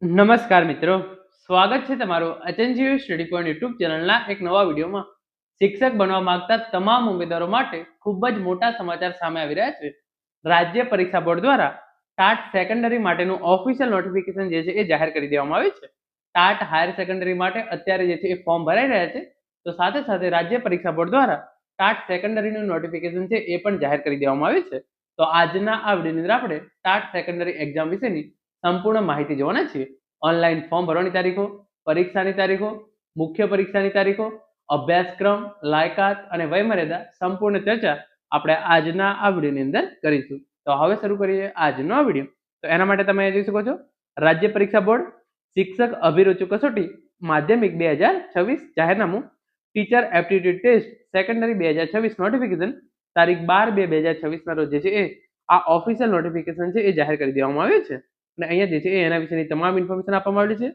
નમસ્કાર મિત્રો, સ્વાગત છે તમારું એચએનજીયુ સ્ટડી પોઈન્ટ યુટ્યુબ ચેનલના એક નવા વિડીયોમાં. શિક્ષક બનવા માંગતા તમામ ઉમેદવારો માટે ખૂબ જ મોટા સમાચાર સામે આવી રહ્યા છે. રાજ્ય પરીક્ષા બોર્ડ દ્વારા ટાટ સેકન્ડરી માટેનું ઓફિશિયલ નોટિફિકેશન જે છે એ જાહેર કરી દેવામાં આવ્યું છે. ટાટ હાયર સેકન્ડરી માટે અત્યારે જે છે એ ફોર્મ ભરાઈ રહ્યા છે, તો સાથે સાથે રાજ્ય પરીક્ષા બોર્ડ દ્વારા ટાટ સેકન્ડરીનું નોટિફિકેશન છે એ પણ જાહેર કરી દેવામાં આવ્યું છે. તો આજના આ વિડીયોની અંદર આપણે ટાટ સેકન્ડરી એક્ઝામ વિશેની સંપૂર્ણ માહિતી જોવાના છીએ. ઓનલાઈન ફોર્મ ભરવાની તારીખો, પરીક્ષાની તારીખો, મુખ્ય પરીક્ષાની તારીખો, અભ્યાસક્રમ, લાયકાત અને વયમર્યાદા સંપૂર્ણ ચર્ચા આપણે આજના આ વિડીયોની અંદર કરીશું. તો હવે શરૂ કરીએ આજનો આ વિડીયો. તો એના માટે તમે જોઈ શકો છો, રાજ્ય પરીક્ષા બોર્ડ શિક્ષક અભિરુચિ કસોટી માધ્યમિક 2026 જાહેરનામું, teacher aptitude test secondary 2026 notification તારીખ 12/2/2026 ના રોજ જે છે એ આ ઓફિશિયલ નોટિફિકેશન છે એ જાહેર કરી દેવામાં આવ્યું છે. અને અહીંયા જે છે એના વિશેની તમામ ઇન્ફોર્મેશન આપવામાં આવેલી છે.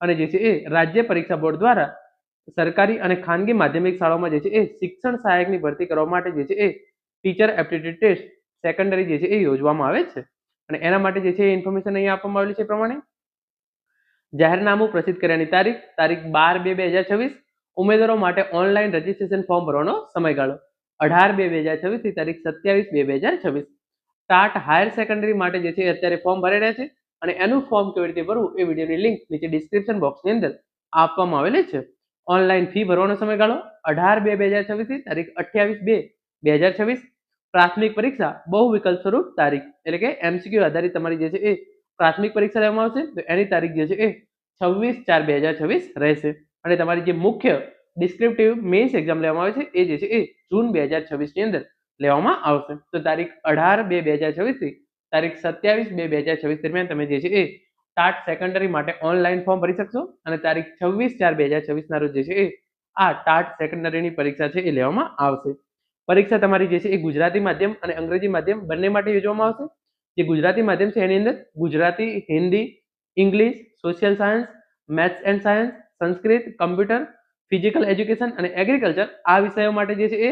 અને જે છે એ રાજ્ય પરીક્ષા બોર્ડ દ્વારા સરકારી અને ખાનગી માધ્યમિક શાળાઓમાં જે છે એ શિક્ષણ સહાયકની ભરતી કરવા માટે જે છે એ ટીચર એપ્ટિટ્યુડ ટેસ્ટ સેકન્ડરી જે છે એ યોજવામાં આવે છે. અને એના માટે જે છે એ ઇન્ફોર્મેશન અહીંયા આપવામાં આવેલી છે પ્રમાણે જાહેરનામું પ્રસિદ્ધ કર્યાની તારીખ 12/2/2026. ઉમેદવારો માટે ઓનલાઈન રજીસ્ટ્રેશન ફોર્મ ભરવાનો સમયગાળો 18/2/2026 થી તારીખ 27/2/2026. ટાટ હાયર સેકન્ડરી માટે જે છે અત્યારે ફોર્મ ભરાઈ રહ્યા છે, અને એનું ફોર્મ કેવી રીતે ભરવું એ વિડીયોની લિંક નીચે ડિસ્ક્રિપ્શન બોક્સની અંદર આપવામાં આવેલી છે. ઓનલાઈન ફી ભરવાનો સમયગાળો 18/2/2026 થી તારીખ 28/2/2026. પ્રાથમિક પરીક્ષા બહુ વિકલ્પ સ્વરૂપ તારીખ એટલે કે એમસીક્યુ આધારિત તમારી જે છે એ પ્રાથમિક પરીક્ષા લેવામાં આવશે, તો એની તારીખ જે છે એ 26/4/2026 રહેશે. અને તમારી જે મુખ્ય ડિસ્ક્રિપ્ટિવ મેઇન્સ એક્ઝામ લેવામાં આવે છે એ જે છે એ જૂન 2026 ની અંદર લેવામાં આવશે. તો તારીખ 18/2/2026 થી તારીખ 27/2/2026 દરમિયાન તમે જે છે એ ટાટ સેકન્ડરી માટે ઓનલાઈન ફોર્મ ભરી શકશો. અને તારીખ 26/4/2026 ના રોજ જે છે એ આ ટાટ સેકન્ડરીની પરીક્ષા છે એ લેવામાં આવશે. પરીક્ષા તમારી જે છે એ ગુજરાતી માધ્યમ અને અંગ્રેજી માધ્યમ બંને માટે યોજવામાં આવશે. જે ગુજરાતી માધ્યમ છે એની અંદર Gujarati, Hindi, English, social science, maths and science, Sanskrit, computer, physical education અને એગ્રીકલ્ચર આ વિષયો માટે જે છે એ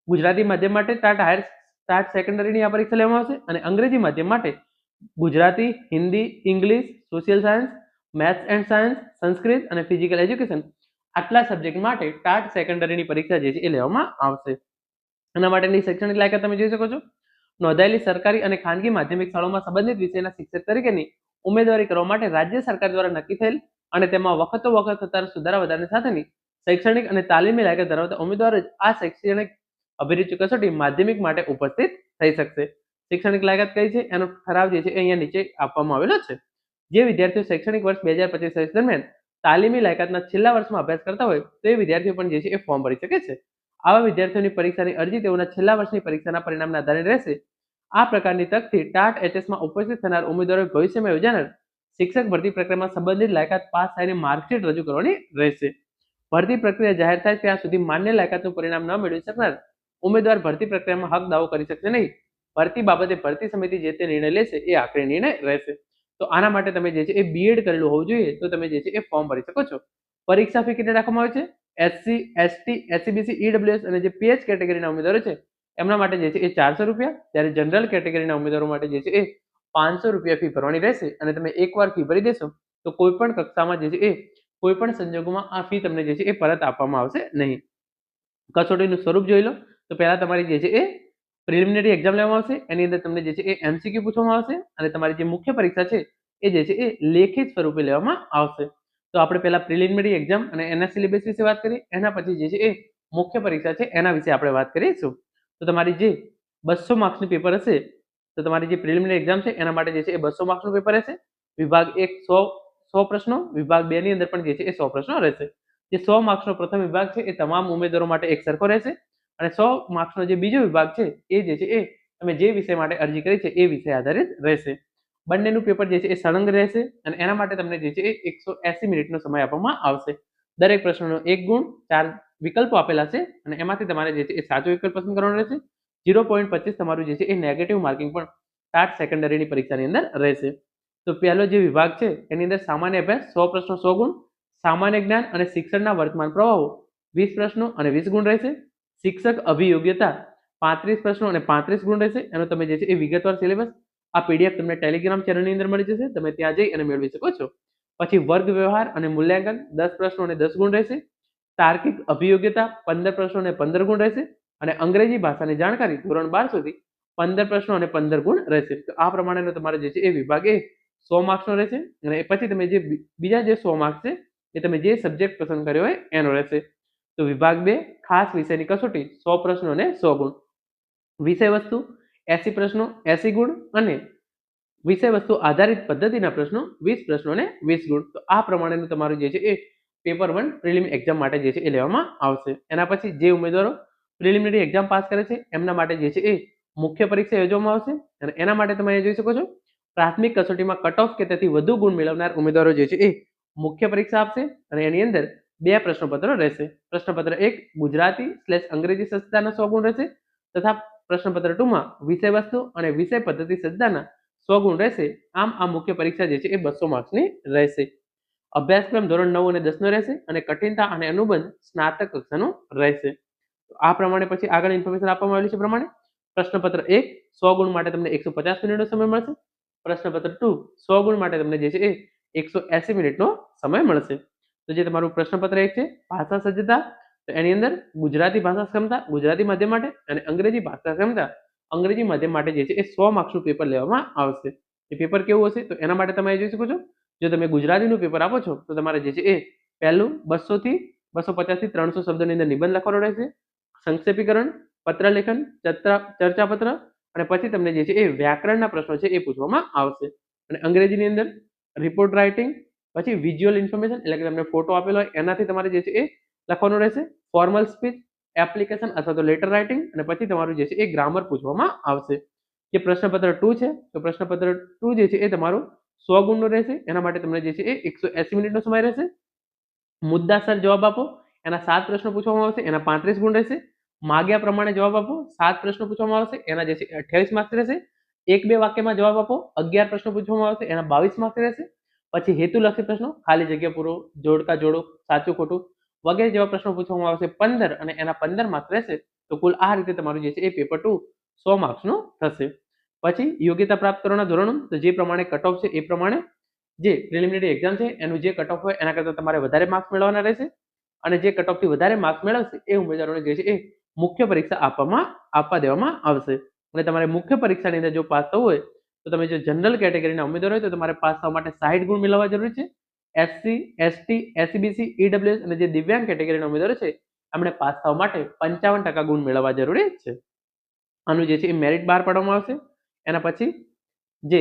ગુજરાતી માધ્યમ માટે ટાટ સેકન્ડરીની આ પરીક્ષા લેવામાં આવશે. અને અંગ્રેજી માધ્યમ માટે Gujarati, Hindi, English, social science, maths and science, Sanskrit અને ફિઝિકલ એજ્યુકેશન આટલા સબ્જેક્ટ માટે ટાટ સેકન્ડરીની પરીક્ષા જે છે એ લેવામાં આવશે. એના માટેની શૈક્ષણિક લાયકાત તમે જોઈ શકો છો. નોંધાયેલી સરકારી અને ખાનગી માધ્યમિક શાળાઓમાં સંબંધિત વિષયના શિક્ષક તરીકેની ઉમેદવારી કરવા માટે રાજ્ય સરકાર દ્વારા નક્કી થયેલ અને તેમાં વખતો વખત થતા સુધારા વધારા સાથેની શૈક્ષણિક અને તાલીમી લાયકાત ધરાવતા ઉમેદવારો જ આ શૈક્ષણિક અભિરુચિ કસોટી માધ્યમિક માટે ઉપસ્થિત થઈ શકશે. શૈક્ષણિક લાયકાત કઈ છે એનો ઠરાવ જે છે અહીંયા નીચે આપવામાં આવેલો છે. જે વિદ્યાર્થીઓ શૈક્ષણિક વર્ષ 2025 દરમિયાન તાલીમી લાયકાતના છેલ્લા વર્ષમાં અભ્યાસ કરતા હોય તો એ વિદ્યાર્થીઓ પણ જે છે એ ફોર્મ ભરી શકે છે. આવા વિદ્યાર્થીઓની પરીક્ષાની અરજી તેઓના છેલ્લા વર્ષની પરીક્ષાના પરિણામના આધારે રહેશે. આ પ્રકારની તકથી ટાટ એચએસમાં ઉપસ્થિત થનાર ઉમેદવારોએ ભવિષ્યમાં યોજાનાર શિક્ષક ભરતી પ્રક્રિયામાં સંબંધિત લાયકાત પાસ થઈને માર્કશીટ રજૂ કરવાની રહેશે. ભરતી પ્રક્રિયા જાહેર થાય ત્યાં સુધી માન્ય લાયકાતનું પરિણામ ન મેળવી શકનાર ઉમેદવાર ભરતી પ્રક્રિયામાં હક દાવો કરી શકશે નહીં. ભરતી બાબતે ભરતી સમિતિ જે તે નિર્ણય લેશે એ આખરી નિર્ણય રહેશે. તો આના માટે તમે જે છે એ બીએડ કરેલું હોવું જોઈએ તો તમે જે છે એ ફોર્મ ભરી શકો છો. પરીક્ષા ફી કેટલી રાખવામાં આવે છે? એસસી, એસટી, એસસીબીસી, ઈડબ્લ્યુએસ અને જે પીએચ કેટેગરીના ઉમેદવારો છે એમના માટે જે છે એ 400 રૂપિયા, ત્યારે જનરલ કેટેગરીના ઉમેદવારો માટે જે છે એ 500 રૂપિયા ફી ભરવાની રહેશે. અને તમે એકવાર ફી ભરી દેશો તો કોઈ પણ કક્ષામાં જે છે એ કોઈ પણ સંજોગોમાં આ ફી તમને જે છે એ પરત આપવામાં આવશે નહીં. કસોટીનું સ્વરૂપ જોઈ લો તો પહેલા તમારી જે છે એ પ્રિલિમિનરી એક્ઝામ લેવામાં આવશે. એની અંદર તમને જે છે એ એમસીક્યુ પૂછવામાં આવશે અને તમારી જે મુખ્ય પરીક્ષા છે એ જે છે એ લેખિત સ્વરૂપે લેવામાં આવશે. તો આપણે પહેલા પ્રિલિમિનરી એક્ઝામ અને એના સિલેબસ વિશે વાત કરીએ. એના પછી જે છે એ મુખ્ય પરીક્ષા છે એના વિશે આપણે વાત કરીશું. તો તમારી જે 200 માર્ક્સનું પેપર હશે, તો તમારી જે પ્રિલિમિનરી એક્ઝામ છે એના માટે જે છે એ 200 માર્ક્સનું પેપર રહેશે. વિભાગ 1 100 પ્રશ્નો, વિભાગ 2 ની અંદર પણ જે છે એ 100 પ્રશ્નો રહેશે. જે 100 માર્ક્સનો પ્રથમ વિભાગ છે એ તમામ ઉમેદવારો માટે એક સરખો રહેશે. અને 100 માર્ક્સનો જે બીજો વિભાગ છે એ જે છે એ તમે જે વિષય માટે અરજી કરી છે એ વિષય આધારિત રહેશે. બંનેનું પેપર જે છે એ સળંગ રહેશે અને એના માટે તમને જે છે એ 180 મિનિટનો સમય આપવામાં આવશે. દરેક પ્રશ્નનો 1 ગુણ, 4 વિકલ્પો આપેલા છે અને એમાંથી તમારે જે છે એ સાચો વિકલ્પ પસંદ કરવાનો રહેશે. 0.25 તમારું જે છે એ નેગેટિવ માર્કિંગ પણ ટાટ સેકન્ડરીની પરીક્ષાની અંદર રહેશે. તો પહેલો જે વિભાગ છે એની અંદર સામાન્ય અભ્યાસ 100 પ્રશ્નો 100 ગુણ, સામાન્ય જ્ઞાન અને શિક્ષણના વર્તમાન પ્રવાહો 20 પ્રશ્નો અને 20 ગુણ રહેશે. શિક્ષક અભિયોગ્યતા 35 પ્રશ્નો અને 35 ગુણ રહેશે. એનો તમે જે છે એ વિગતવાર સિલેબસ આ પીડીએફ તમને ટેલિગ્રામ ચેનલની અંદર મળી જશે, તમે ત્યાં જઈ અને મેળવી શકો છો. પછી વર્ગ વ્યવહાર અને મૂલ્યાંકન 10 પ્રશ્નો અને 10 ગુણ રહેશે. તાર્કિક અભિયોગ્યતા 15 પ્રશ્નો અને 15 ગુણ રહેશે. અને અંગ્રેજી ભાષાની જાણકારી ધોરણ 12 સુધી 15 પ્રશ્નો અને 15 ગુણ રહેશે. તો આ પ્રમાણેનો તમારે જે છે એ વિભાગ એ 100 માર્ક્સનો રહેશે. અને પછી તમે જે બીજા જે 100 માર્ક્સ છે એ તમે જે સબ્જેક્ટ પસંદ કર્યો હોય એનો રહેશે. તો વિભાગ 2 ખાસ વિષયની કસોટી 100 પ્રશ્નો અને 100 ગુણ. વિષય વસ્તુ 80 પ્રશ્નો 80 ગુણ અને વિષય વસ્તુ આધારિત પદ્ધતિના પ્રશ્નો 20 પ્રશ્નો અને 20 ગુણ. તો આ પ્રમાણેનું તમારું જે છે એ પેપર 1 પ્રિલિમ એક્ઝામ માટે જે છે એ લેવામાં આવશે. એના પછી જે ઉમેદવારો પ્રિલિમિનરી એક્ઝામ પાસ કરે છે એમના માટે જે છે એ મુખ્ય પરીક્ષા યોજવામાં આવશે. અને એના માટે તમે જોઈ શકો છો પ્રાથમિક કસોટીમાં કટ ઓફ કે તેથી વધુ ગુણ મેળવનાર ઉમેદવારો જે છે એ મુખ્ય પરીક્ષા આપશે. અને એની અંદર 2 પ્રશ્નપત્રો રહેશે. પ્રશ્નપત્ર 1 ગુજરાતી/અંગ્રેજી સજ્જતાના 100 ગુણ રહેશે તથા પ્રશ્નપત્ર 2 માં વિષય વસ્તુ અને વિષય પદ્ધતિ સજ્જતાના 100 ગુણ રહેશે. આમ આ મુખ્ય પરીક્ષા જે છે એ 200 માર્ક્સની રહેશે. અભ્યાસક્રમ ધોરણ 9 અને 10 નો રહેશે અને કઠિનતા અને અનુબંધ સ્નાતક કક્ષાનો રહેશે. તો આ પ્રમાણે પછી આગળ ઇન્ફોર્મેશન આપવામાં આવેલી છે પ્રમાણે પ્રશ્નપત્ર 1 100 ગુણ માટે તમને 150 મિનિટનો સમય મળશે. પ્રશ્નપત્ર 2 100 ગુણ માટે તમને જે છે એ 180 મિનિટનો સમય મળશે. તો જે તમારું પ્રશ્નપત્ર 1 છે ભાષા સજ્જતા, તો એની અંદર ગુજરાતી ભાષા ક્ષમતા ગુજરાતી માધ્યમ માટે અને અંગ્રેજી ભાષા ક્ષમતા અંગ્રેજી માધ્યમ માટે જે છે એ 100 માર્ક્સનું પેપર લેવામાં આવશે. એ પેપર કેવું હશે તો એના માટે તમે જોઈ શકો છો. જો તમે ગુજરાતીનું પેપર આપો છો તો તમારે જે છે એ પહેલું 200 થી 250 થી 300 શબ્દોની અંદર નિબંધ લખવાનો રહેશે, સંક્ષેપીકરણ, પત્રલેખન, ચર્ચાપત્ર અને પછી તમને જે છે એ વ્યાકરણના પ્રશ્નો છે એ પૂછવામાં આવશે. અને અંગ્રેજીની અંદર રિપોર્ટ રાઇટિંગ, પછી વિઝ્યુઅલ ઇન્ફોર્મેશન એટલે કે તમને ફોટો આપેલો હોય એનાથી તમારે જે છે એ લખવાનું રહેશે, ફોર્મલ સ્પીચ, એપ્લિકેશન અથવા તો લેટર રાઇટિંગ અને પછી તમારું જે છે એ ગ્રામર પૂછવામાં આવશે. જે પ્રશ્નપત્ર 2 છે તો પ્રશ્નપત્ર 2 જે છે એ તમારું 100 ગુણનું રહેશે. એના માટે તમને જે છે એ 180 મિનિટનો સમય રહેશે. મુદ્દાસર જવાબ આપો, એના 7 પ્રશ્નો પૂછવામાં આવશે, એના 35 ગુણ રહેશે. માગ્યા પ્રમાણે જવાબ આપો, 7 પ્રશ્નો પૂછવામાં આવશે, એના જે છે 28 માર્ક્સ રહેશે. 1-2 વાક્યમાં જવાબ આપો, 11 પ્રશ્નો પૂછવામાં આવશે, એના 22 માર્ક્સ રહેશે. પછી હેતુલક્ષી પ્રશ્નો, ખાલી જગ્યા પૂરો, જોડકા જોડો, સાચું ખોટું વગેરે જેવા પ્રશ્નો પૂછવામાં આવશે 15 અને એના 15 માર્ક્સ રહેશે. તો કુલ આ રીતે તમારું જે છે એ પેપર 2 100 માર્ક્સનું થશે. પછી યોગ્યતા પ્રાપ્ત કરવાના ધોરણો, તો જે પ્રમાણે કટ ઓફ છે એ પ્રમાણે જે પ્રિલિમિનરી એક્ઝામ છે એનું જે કટ ઓફ હોય એના કરતાં તમારે વધારે માર્ક્સ મેળવવાના રહેશે. અને જે કટ ઓફથી વધારે માર્ક્સ મેળવશે એ ઉમેદવારોને જે છે એ મુખ્ય પરીક્ષા આપવા દેવામાં આવશે. અને તમારે મુખ્ય પરીક્ષાની અંદર જો પાસ થવું હોય તો તમે જો જનરલ કેટેગરીના ઉમેદવાર હોય તો તમારે પાસ થવા માટે 60 ગુણ મેળવવા જરૂરી છે. એસસી, એસટી, એસસીબીસી, ઈડબ્લ્યુએસ અને જે દિવ્યાંગ કેટેગરીના ઉમેદવારો છે એમણે પાસ થવા માટે 55% ગુણ મેળવવા જરૂરી છે. આનું જે છે એ મેરિટ બહાર પાડવામાં આવશે. એના પછી જે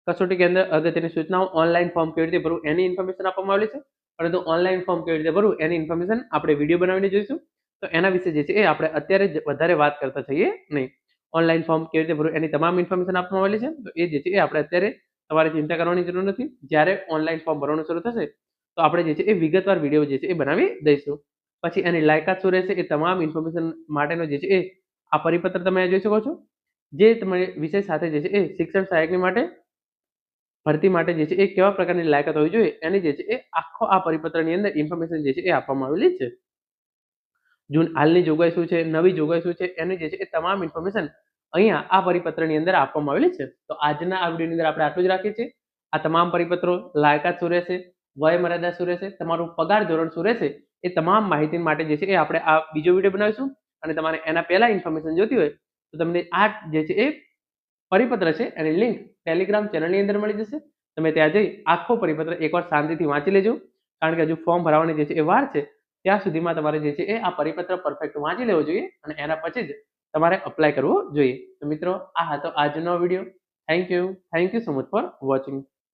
કસોટી કેન્દ્ર અગત્યની સૂચનાઓ, ઓનલાઈન ફોર્મ કેવી રીતે ભરવું એની ઇન્ફોર્મેશન આપવામાં આવેલી છે. પરંતુ ઓનલાઈન ફોર્મ કેવી રીતે ભરવું એની ઇન્ફોર્મેશન આપણે વિડીયો બનાવીને જોઈશું. તો એના વિશે જે છે એ આપણે અત્યારે વધારે વાત કરતા થઈએ નહીં. ઓનલાઈન ફોર્મ કેવી રીતે ભરવું એની તમામ ઇન્ફોર્મેશન આપવામાં આવેલી છે. તો એ જે છે એ આપણે અત્યારે તમારે ચિંતા કરવાની જરૂર નથી. જ્યારે ઓનલાઈન ફોર્મ ભરવાનું શરૂ થશે તો આપણે જે છે એ વિગતવાર વિડીયો જે છે એ બનાવી દઈશું. પછી એની લાયકાત શું રહેશે એ તમામ ઇન્ફોર્મેશન માટેનો જે છે એ આ પરિપત્ર તમે જોઈ શકો છો. જે તમે વિષય સાથે જે છે એ શિક્ષણ સહાયકની માટે ભરતી માટે જે છે એ કેવા પ્રકારની લાયકાત હોવી જોઈએ એની જે છે એ આખો આ પરિપત્રની અંદર ઇન્ફોર્મેશન જે છે એ આપવામાં આવેલી છે. હાલની જોગવાઈ શું છે, નવી જોગવાઈ શું છે એની જે છે એ તમામ ઇન્ફોર્મેશન અહીંયા આ પરિપત્રની અંદર આપવામાં આવેલી છે. તો આજના આ વિડીયોની અંદર આપણે આટલું જ રાખીએ છીએ. આ તમામ પરિપત્રો, લાયકાત શું રહેશે, વય મર્યાદા શું રહેશે, તમારું પગાર ધોરણ શું રહેશે એ તમામ માહિતી માટે જે છે એ આપણે આ બીજો વિડીયો બનાવીશું. અને તમારે એના પહેલા ઇન્ફોર્મેશન જોતી હોય તો તમને આ જે છે એ પરિપત્ર છે એની લિંક ટેલિગ્રામ ચેનલની અંદર મળી જશે. તમે ત્યાં જઈ આખો પરિપત્ર એકવાર શાંતિથી વાંચી લેજો. કારણ કે હજુ ફોર્મ ભરવાની જે છે એ વાર છે. ત્યાં સુધીમાં તમારે જે છે એ આ પરિપત્ર પરફેક્ટ વાંચી લેવો જોઈએ અને એના પછી જ તમારે અપ્લાય કરવો જોઈએ. તો મિત્રો આ હતો આજનો video. Thank you so much for watching.